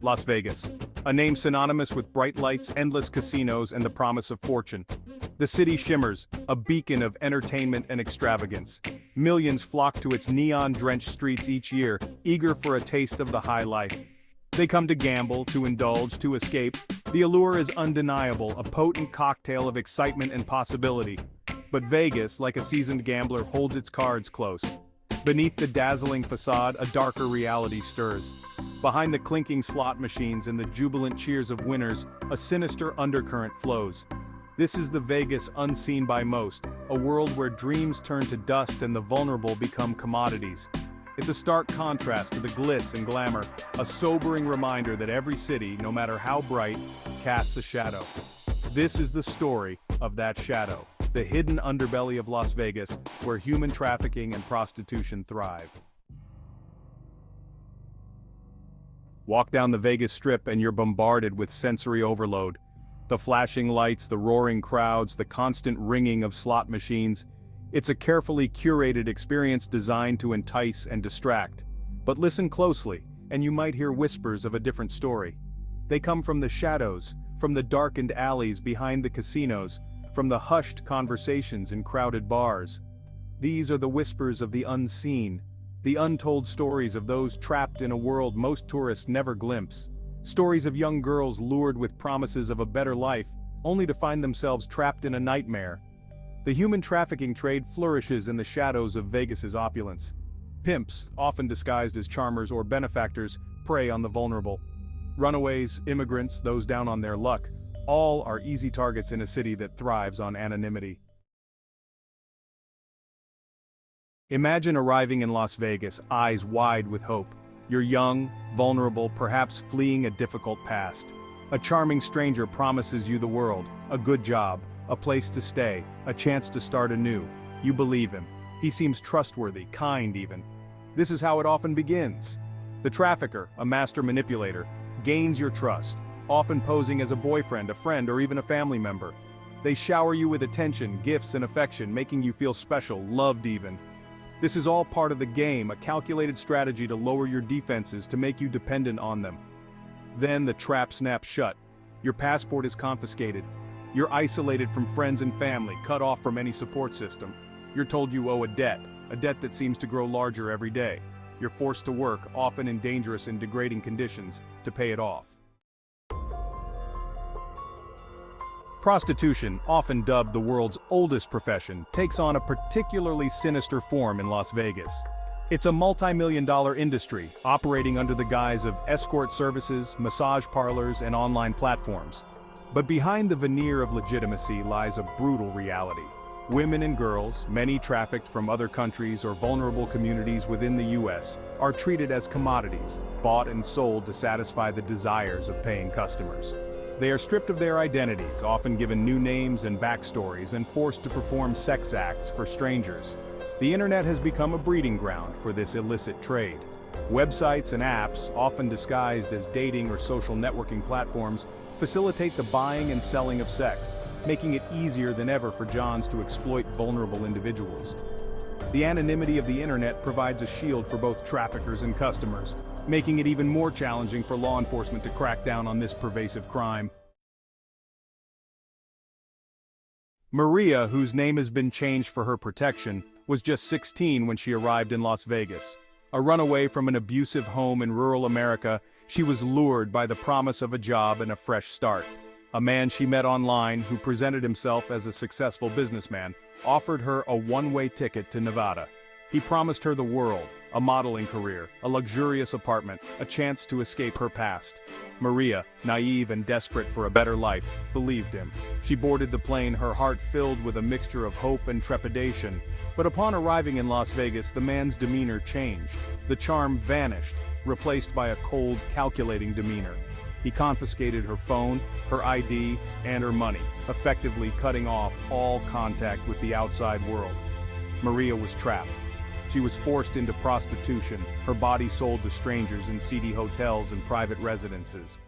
Las Vegas. A name synonymous with bright lights, endless casinos, and the promise of fortune. The city shimmers, a beacon of entertainment and extravagance. Millions flock to its neon-drenched streets each year, eager for a taste of the high life. They come to gamble, to indulge, to escape. The allure is undeniable, a potent cocktail of excitement and possibility. But Vegas, like a seasoned gambler, holds its cards close. Beneath the dazzling facade, a darker reality stirs. Behind the clinking slot machines and the jubilant cheers of winners, a sinister undercurrent flows. This is the Vegas unseen by most, a world where dreams turn to dust and the vulnerable become commodities. It's a stark contrast to the glitz and glamour, a sobering reminder that every city, no matter how bright, casts a shadow. This is the story of that shadow, the hidden underbelly of Las Vegas, where human trafficking and prostitution thrive. Walk down the Vegas Strip and you're bombarded with sensory overload. The flashing lights, the roaring crowds, the constant ringing of slot machines. It's a carefully curated experience designed to entice and distract. But listen closely, and you might hear whispers of a different story. They come from the shadows, from the darkened alleys behind the casinos, from the hushed conversations in crowded bars. These are the whispers of the unseen, the untold stories of those trapped in a world most tourists never glimpse. Stories of young girls lured with promises of a better life, only to find themselves trapped in a nightmare. The human trafficking trade flourishes in the shadows of Vegas's opulence. Pimps, often disguised as charmers or benefactors, prey on the vulnerable. Runaways, immigrants, those down on their luck, all are easy targets in a city that thrives on anonymity. Imagine arriving in Las Vegas, eyes wide with hope. You're young, vulnerable, perhaps fleeing a difficult past. A charming stranger promises you the world, a good job, a place to stay, a chance to start anew. You believe him. He seems trustworthy, kind even. This is how it often begins. The trafficker, a master manipulator, gains your trust, often posing as a boyfriend, a friend, or even a family member. They shower you with attention, gifts, and affection, making you feel special, loved even. This is all part of the game, a calculated strategy to lower your defenses, to make you dependent on them. Then the trap snaps shut. Your passport is confiscated. You're isolated from friends and family, cut off from any support system. You're told you owe a debt that seems to grow larger every day. You're forced to work, often in dangerous and degrading conditions, to pay it off. Prostitution, often dubbed the world's oldest profession, takes on a particularly sinister form in Las Vegas. It's a multi-million-dollar industry, operating under the guise of escort services, massage parlors, and online platforms. But behind the veneer of legitimacy lies a brutal reality. Women and girls, many trafficked from other countries or vulnerable communities within the U.S., are treated as commodities, bought and sold to satisfy the desires of paying customers. They are stripped of their identities, often given new names and backstories, and forced to perform sex acts for strangers. The internet has become a breeding ground for this illicit trade. Websites and apps, often disguised as dating or social networking platforms, facilitate the buying and selling of sex, making it easier than ever for Johns to exploit vulnerable individuals. The anonymity of the internet provides a shield for both traffickers and customers, making it even more challenging for law enforcement to crack down on this pervasive crime. Maria, whose name has been changed for her protection, was just 16 when she arrived in Las Vegas. A runaway from an abusive home in rural America, she was lured by the promise of a job and a fresh start. A man she met online, who presented himself as a successful businessman, offered her a one-way ticket to Nevada. He promised her the world, a modeling career, a luxurious apartment, a chance to escape her past. Maria, naive and desperate for a better life, believed him. She boarded the plane, her heart filled with a mixture of hope and trepidation. But upon arriving in Las Vegas, the man's demeanor changed. The charm vanished, replaced by a cold, calculating demeanor. He confiscated her phone, her ID, and her money, effectively cutting off all contact with the outside world. Maria was trapped. She was forced into prostitution, her body sold to strangers in seedy hotels and private residences.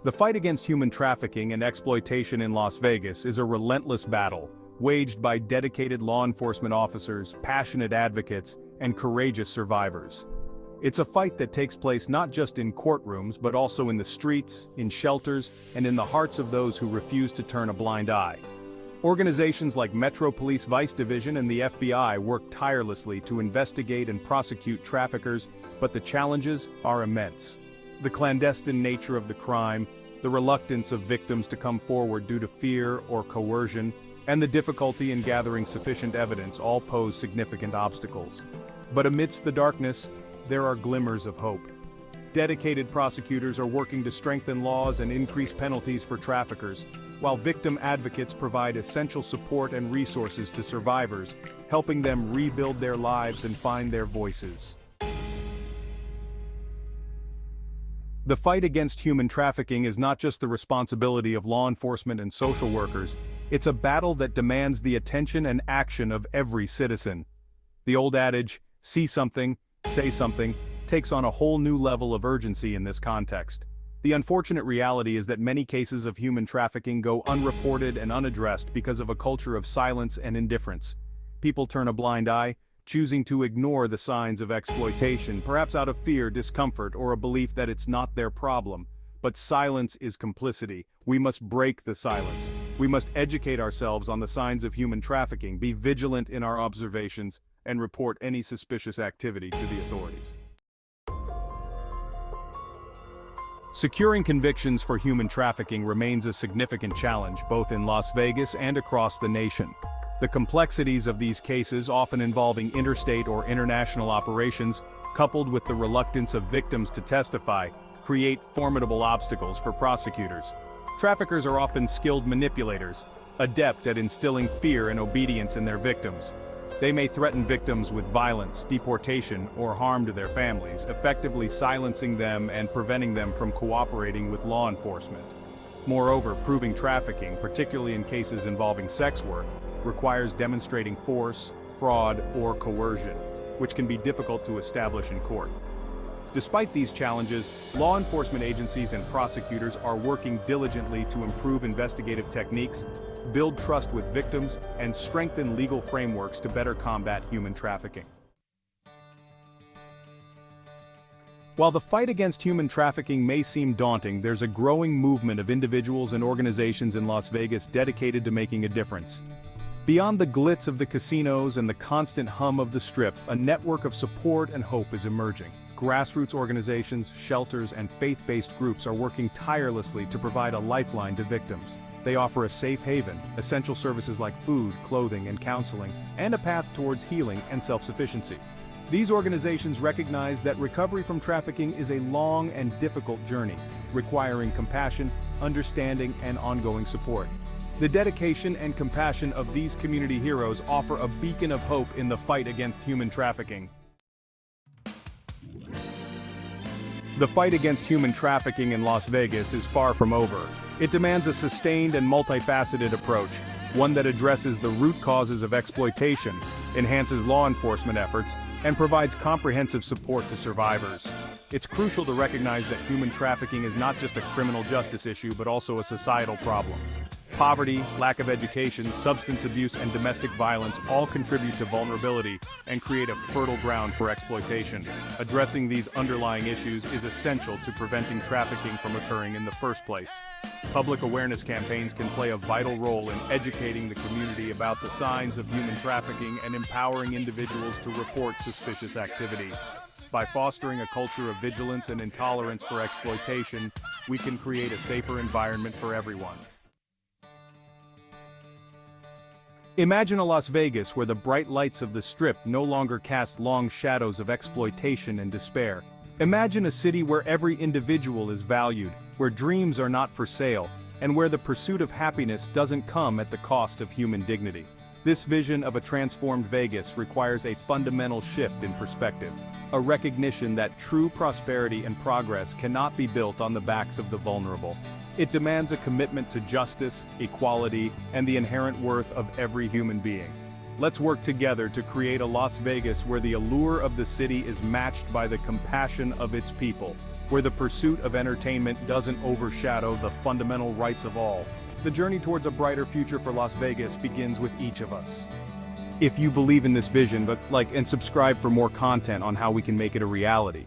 The fight against human trafficking and exploitation in Las Vegas is a relentless battle, waged by dedicated law enforcement officers, passionate advocates, and courageous survivors. It's a fight that takes place not just in courtrooms but also in the streets, in shelters, and in the hearts of those who refuse to turn a blind eye. Organizations like Metro Police Vice Division and the FBI work tirelessly to investigate and prosecute traffickers, but the challenges are immense. The clandestine nature of the crime, the reluctance of victims to come forward due to fear or coercion, and the difficulty in gathering sufficient evidence all pose significant obstacles. But amidst the darkness, there are glimmers of hope. Dedicated prosecutors are working to strengthen laws and increase penalties for traffickers, while victim advocates provide essential support and resources to survivors, helping them rebuild their lives and find their voices. The fight against human trafficking is not just the responsibility of law enforcement and social workers, it's a battle that demands the attention and action of every citizen. The old adage, see something, say something, takes on a whole new level of urgency in this context. The unfortunate reality is that many cases of human trafficking go unreported and unaddressed because of a culture of silence and indifference. People turn a blind eye, choosing to ignore the signs of exploitation, perhaps out of fear, discomfort, or a belief that it's not their problem. But silence is complicity. We must break the silence. We must educate ourselves on the signs of human trafficking, be vigilant in our observations, and report any suspicious activity to the authorities. Securing convictions for human trafficking remains a significant challenge both in Las Vegas and across the nation. The complexities of these cases, often involving interstate or international operations, coupled with the reluctance of victims to testify, create formidable obstacles for prosecutors. Traffickers are often skilled manipulators, adept at instilling fear and obedience in their victims. They may threaten victims with violence, deportation, or harm to their families, effectively silencing them and preventing them from cooperating with law enforcement. Moreover, proving trafficking, particularly in cases involving sex work, requires demonstrating force, fraud, or coercion, which can be difficult to establish in court. Despite these challenges, law enforcement agencies and prosecutors are working diligently to improve investigative techniques, build trust with victims, and strengthen legal frameworks to better combat human trafficking. While the fight against human trafficking may seem daunting, there's a growing movement of individuals and organizations in Las Vegas dedicated to making a difference. Beyond the glitz of the casinos and the constant hum of the Strip, a network of support and hope is emerging. Grassroots organizations, shelters, and faith-based groups are working tirelessly to provide a lifeline to victims. They offer a safe haven, essential services like food, clothing, and counseling, and a path towards healing and self-sufficiency. These organizations recognize that recovery from trafficking is a long and difficult journey, requiring compassion, understanding, and ongoing support. The dedication and compassion of these community heroes offer a beacon of hope in the fight against human trafficking. The fight against human trafficking in Las Vegas is far from over. It demands a sustained and multifaceted approach, one that addresses the root causes of exploitation, enhances law enforcement efforts, and provides comprehensive support to survivors. It's crucial to recognize that human trafficking is not just a criminal justice issue but also a societal problem. Poverty, lack of education, substance abuse, and domestic violence all contribute to vulnerability and create a fertile ground for exploitation. Addressing these underlying issues is essential to preventing trafficking from occurring in the first place. Public awareness campaigns can play a vital role in educating the community about the signs of human trafficking and empowering individuals to report suspicious activity. By fostering a culture of vigilance and intolerance for exploitation, we can create a safer environment for everyone. Imagine a Las Vegas where the bright lights of the Strip no longer cast long shadows of exploitation and despair. Imagine a city where every individual is valued, where dreams are not for sale, and where the pursuit of happiness doesn't come at the cost of human dignity. This vision of a transformed Vegas requires a fundamental shift in perspective, a recognition that true prosperity and progress cannot be built on the backs of the vulnerable. It demands a commitment to justice, equality, and the inherent worth of every human being. Let's work together to create a Las Vegas where the allure of the city is matched by the compassion of its people, where the pursuit of entertainment doesn't overshadow the fundamental rights of all. The journey towards a brighter future for Las Vegas begins with each of us. if you believe in this vision, and subscribe for more content on how we can make it a reality.